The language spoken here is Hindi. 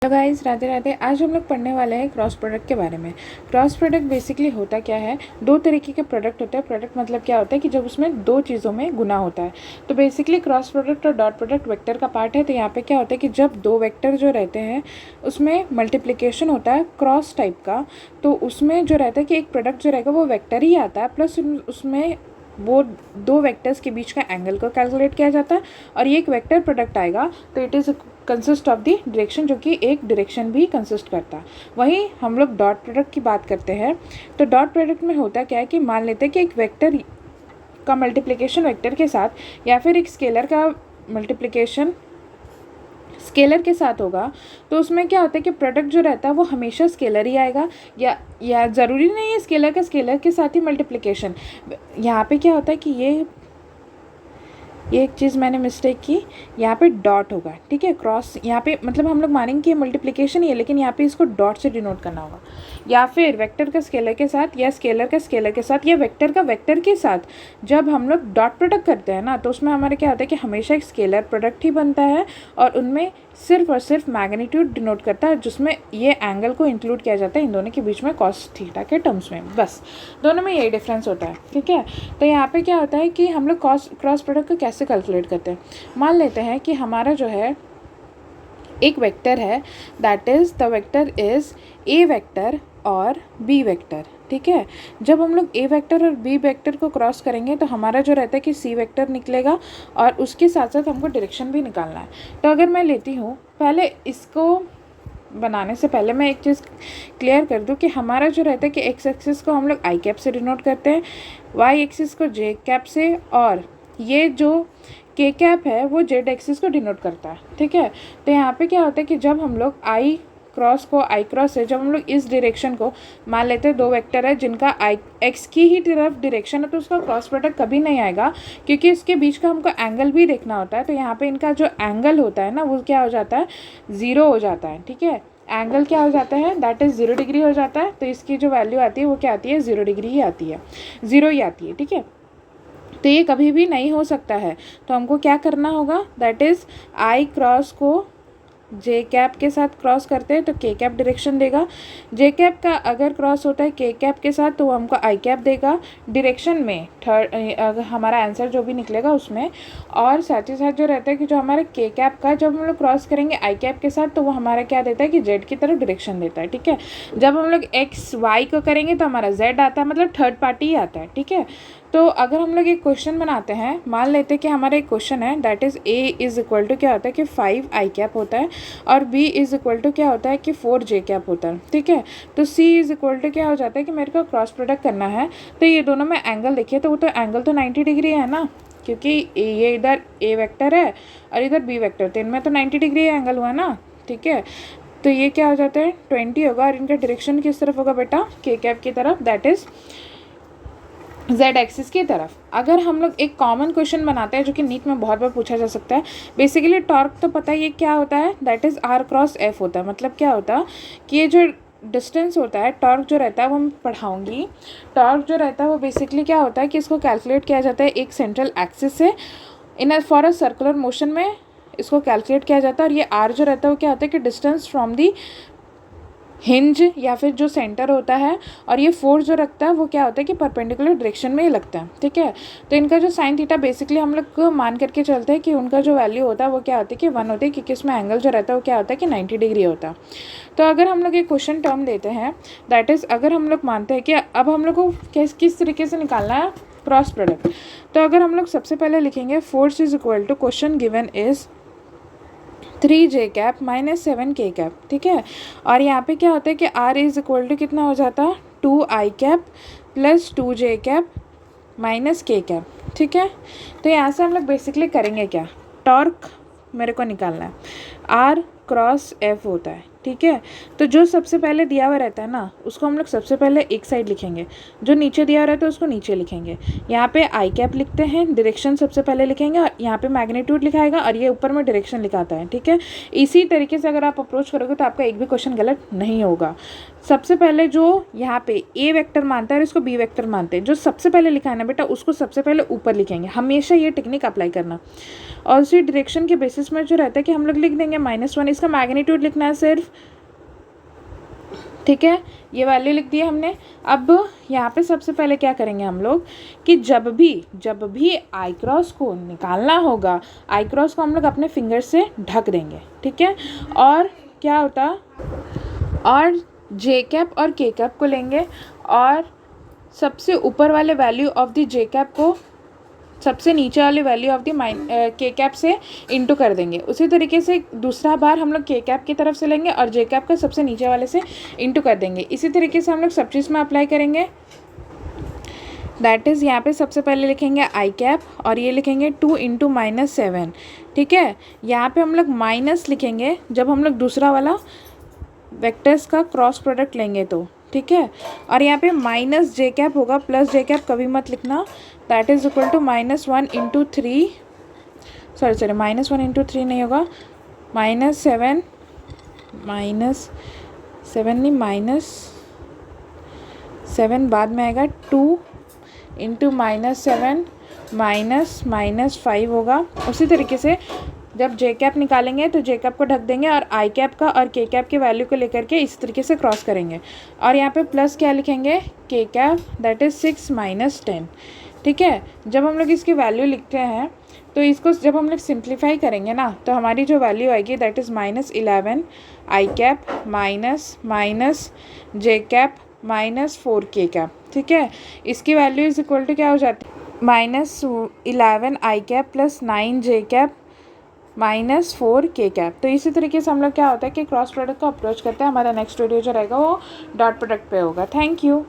तो गाइस राधे राधे। आज हम लोग पढ़ने वाले हैं क्रॉस प्रोडक्ट के बारे में। क्रॉस प्रोडक्ट बेसिकली होता क्या है, दो तरीके के प्रोडक्ट होते हैं। प्रोडक्ट मतलब क्या होता है कि जब उसमें दो चीज़ों में गुना होता है। तो बेसिकली क्रॉस प्रोडक्ट और डॉट प्रोडक्ट वेक्टर का पार्ट है। तो यहाँ पे क्या होता है कि जब दो वेक्टर जो रहते हैं उसमें मल्टीप्लिकेशन होता है क्रॉस टाइप का, तो उसमें जो रहता है कि एक प्रोडक्ट जो रहेगा वो वेक्टर ही आता है, प्लस उसमें वो दो वेक्टर्स के बीच का एंगल को कैलकुलेट किया जाता है और ये एक वेक्टर प्रोडक्ट आएगा तो it is consist of the direction, जो कि एक डायरेक्शन भी कंसिस्ट करता है। वहीं हम लोग डॉट प्रोडक्ट की बात करते हैं तो डॉट प्रोडक्ट में होता क्या है कि मान लेते हैं कि एक वेक्टर का मल्टीप्लिकेशन वेक्टर के साथ या फिर एक स्केलर का मल्टीप्लिकेशन स्केलर के साथ होगा, तो उसमें क्या होता है कि प्रोडक्ट जो रहता है वो हमेशा स्केलर ही आएगा, या ज़रूरी नहीं है स्केलर का स्केलर के साथ ही मल्टीप्लिकेशन। यहाँ पे क्या होता है कि ये एक चीज़ मैंने मिस्टेक की, यहाँ पे डॉट होगा, ठीक है। क्रॉस यहाँ पे मतलब हम लोग मानेंगे कि मल्टीप्लिकेशन ही है, लेकिन यहाँ पे इसको डॉट से डिनोट करना होगा। या फिर वेक्टर का स्केलर के साथ, या स्केलर का स्केलर के साथ, या वेक्टर का वेक्टर के साथ जब हम लोग डॉट प्रोडक्ट करते हैं ना, तो उसमें हमारे क्या होता है कि हमेशा एक स्केलर प्रोडक्ट ही बनता है और उनमें सिर्फ और सिर्फ मैग्नीट्यूड डिनोट करता है, जिसमें ये एंगल को इंक्लूड किया जाता है इन दोनों के बीच में कॉस थीटा के टर्म्स में। बस दोनों में यही डिफरेंस होता है, ठीक है। तो यहाँ पे क्या होता है कि हम लोग क्रॉस प्रोडक्ट को कैसे कैलकुलेट करते हैं। मान लेते हैं कि हमारा जो है एक वेक्टर है, that is the vector is a vector और बी वेक्टर, ठीक है। जब हम लोग ए वेक्टर और बी वेक्टर को क्रॉस करेंगे तो हमारा जो रहता है कि सी वेक्टर निकलेगा और उसके साथ साथ हमको डायरेक्शन भी निकालना है। तो अगर मैं लेती हूँ, पहले इसको बनाने से पहले मैं एक चीज़ क्लियर कर दूं कि हमारा जो रहता है कि एक्स एक्सिस को हम लोग आई कैप से डिनोट करते हैं, वाई एक्सिस को जे कैप से, और ये जो के कैप है वो जेड एक्सिस को डिनोट करता है, ठीक है। तो यहाँ पे क्या होता है कि जब हम लोग आई क्रॉस से जब हम लोग इस डायरेक्शन को मान लेते हैं, दो वेक्टर है जिनका आई एक्स की ही तरफ डायरेक्शन है, तो उसका क्रॉस प्रोडक्ट कभी नहीं आएगा क्योंकि इसके बीच का हमको एंगल भी देखना होता है। तो यहाँ पे इनका जो एंगल होता है ना वो क्या हो जाता है, ज़ीरो हो जाता है, ठीक है। एंगल क्या हो जाता है, दैट इज़ 0 डिग्री हो जाता है। तो इसकी जो वैल्यू आती है वो क्या आती है, 0 डिग्री ही आती है, 0 ही आती है, ठीक है। तो ये कभी भी नहीं हो सकता है। तो हमको क्या करना होगा, दैट इज़ आई क्रॉस को जे कैप के साथ क्रॉस करते हैं तो के कैप डायरेक्शन देगा। जे कैप का अगर क्रॉस होता है के कैप के साथ तो वो हमको आई कैप देगा डायरेक्शन में, अगर हमारा आंसर जो भी निकलेगा उसमें। और साथ ही साथ जो रहता है कि जो हमारे के कैप का जब हम लोग क्रॉस करेंगे आई कैप के साथ तो वो हमारा क्या देता है कि जेड की तरफ डायरेक्शन देता है, ठीक है। जब हम लोग एक्स वाई को करेंगे तो हमारा जेड आता है, मतलब थर्ड पार्टी ही आता है, ठीक है। तो अगर हम लोग एक क्वेश्चन बनाते हैं, मान लेते हैं कि हमारा एक क्वेश्चन है, that is A is equal to क्या होता है कि 5 आई कैप होता है और बी इज़ इक्वल टू क्या होता है कि 4 जे कैप होता है, ठीक है। तो सी इज़ इक्वल टू क्या हो जाता है कि मेरे को क्रॉस प्रोडक्ट करना है। तो ये दोनों में एंगल देखिए, तो वो तो एंगल तो 90 डिग्री है ना, क्योंकि ये इधर ए वेक्टर है और इधर बी वेक्टर, तो इनमें तो 90 डिग्री एंगल हुआ ना, ठीक है। तो ये क्या हो जाता है 20 होगा और इनका डायरेक्शन किस तरफ होगा बेटा, के कैप की तरफ, दैट इज़ जेड एक्सिस की तरफ। अगर हम लोग एक कॉमन क्वेश्चन बनाते हैं जो कि नीट में बहुत बार पूछा जा सकता है, बेसिकली टॉर्क तो पता ही है क्या होता है, that is R cross F होता है। मतलब क्या होता है कि ये जो डिस्टेंस होता है, टॉर्क जो रहता है वो मैं पढ़ाऊँगी। टॉर्क जो रहता है वो बेसिकली क्या होता है कि इसको कैलकुलेट किया जाता है एक सेंट्रल एक्सिस से in for a circular motion में इसको कैलकुलेट किया जाता है। और ये आर जो रहता है वो क्या होता है कि डिस्टेंस फ्रॉम दी हिंज या फिर जो सेंटर होता है, और ये फोर्स जो रखता है वो क्या होता है कि परपेंडिकुलर डायरेक्शन में ही लगता है, ठीक है। तो इनका जो साइन थीटा बेसिकली हम लोग मान करके चलते हैं कि उनका जो वैल्यू होता है वो क्या होता है कि 1 होती है, क्योंकि इसमें एंगल जो रहता है वो क्या होता है कि 90 डिग्री होता है। तो अगर हम लोग एक क्वेश्चन टर्म देते हैं, दैट इज़ अगर हम लोग मानते हैं कि अब हम लोग को किस तरीके से निकालना है क्रॉस प्रोडक्ट, तो अगर हम लोग सबसे पहले लिखेंगे force is equal to question given is 3 J cap minus 7 K cap, ठीक है। और यहाँ पे क्या होता है कि आर इज इक्वल टू कितना हो जाता है 2 आई कैप प्लस 2 जे कैप माइनस के कैप, ठीक है। तो यहाँ से हम लोग बेसिकली करेंगे क्या, टॉर्क मेरे को निकालना है, आर क्रॉस एफ होता है, ठीक है। तो जो सबसे पहले दिया हुआ रहता है ना उसको हम लोग सबसे पहले एक साइड लिखेंगे, जो नीचे दिया हुआ रहता है उसको नीचे लिखेंगे। यहाँ पे आई कैप लिखते हैं, डायरेक्शन सबसे पहले लिखेंगे और यहाँ पे मैग्नीट्यूड लिखाएगा और ये ऊपर में डायरेक्शन लिखाता है, ठीक है। इसी तरीके से अगर आप अप्रोच करोगे तो आपका एक भी क्वेश्चन गलत नहीं होगा। सबसे पहले जो यहाँ पे ए वेक्टर मानता है और इसको बी वेक्टर मानते हैं, जो सबसे पहले लिखा है ना बेटा उसको सबसे पहले ऊपर लिखेंगे, हमेशा ये टेक्निक अप्लाई करना। और उसी डायरेक्शन के बेसिस में जो रहता है कि हम लोग लिख देंगे -1, इसका मैग्नीट्यूड लिखना है सिर्फ ठीक है, ये वैल्यू लिख दिया हमने। अब यहाँ पे सबसे पहले क्या करेंगे हम लोग कि जब भी आई क्रॉस को निकालना होगा, आई क्रॉस को हम लोग अपने फिंगर से ढक देंगे। ठीक है, और क्या होता, और जे कैप और के कैप को लेंगे और सबसे ऊपर वाले value of the J cap को सबसे नीचे वाली वैल्यू ऑफ द के कैप से इंटू कर देंगे। उसी तरीके से दूसरा बार हम लोग के कैप की तरफ से लेंगे और जे कैप का सबसे नीचे वाले से इंटू कर देंगे। इसी तरीके से हम लोग सब चीज़ में अप्लाई करेंगे। दैट इज़ यहाँ पे सबसे पहले लिखेंगे आई कैप और ये लिखेंगे 2 इंटू -7। ठीक है, यहाँ पे हम लोग माइनस लिखेंगे जब हम लोग दूसरा वाला वेक्टर्स का क्रॉस प्रोडक्ट लेंगे तो। ठीक है, और यहाँ पे माइनस जे कैप होगा, प्लस जे कैप कभी मत लिखना। That is equal to -1 into 3, sorry -1 into 3 नहीं होगा, -7 नहीं, -7 बाद में आएगा, 2 इंटू -7 -5 होगा। उसी तरीके से जब जे कैप निकालेंगे तो जे कैप को ढक देंगे और आई कैप का और के कैप के वैल्यू को लेकर के इस तरीके से क्रॉस करेंगे और यहाँ पे प्लस क्या लिखेंगे, के कैप, दैट इज़ 6 - 10। ठीक है, जब हम लोग इसकी वैल्यू लिखते हैं तो इसको जब हम लोग सिंप्लीफाई करेंगे ना तो हमारी जो वैल्यू आएगी that is -11 I cap minus J cap -4 के कैप। ठीक है, इसकी वैल्यू इज इक्वल टू क्या हो जाती है, -11 आई कैप प्लस 9 जे कैप -4 के कैप। तो इसी तरीके से हम लोग क्या होता है कि क्रॉस प्रोडक्ट को अप्रोच करते हैं। हमारा नेक्स्ट वीडियो जो रहेगा वो डॉट प्रोडक्ट पे होगा। Thank you.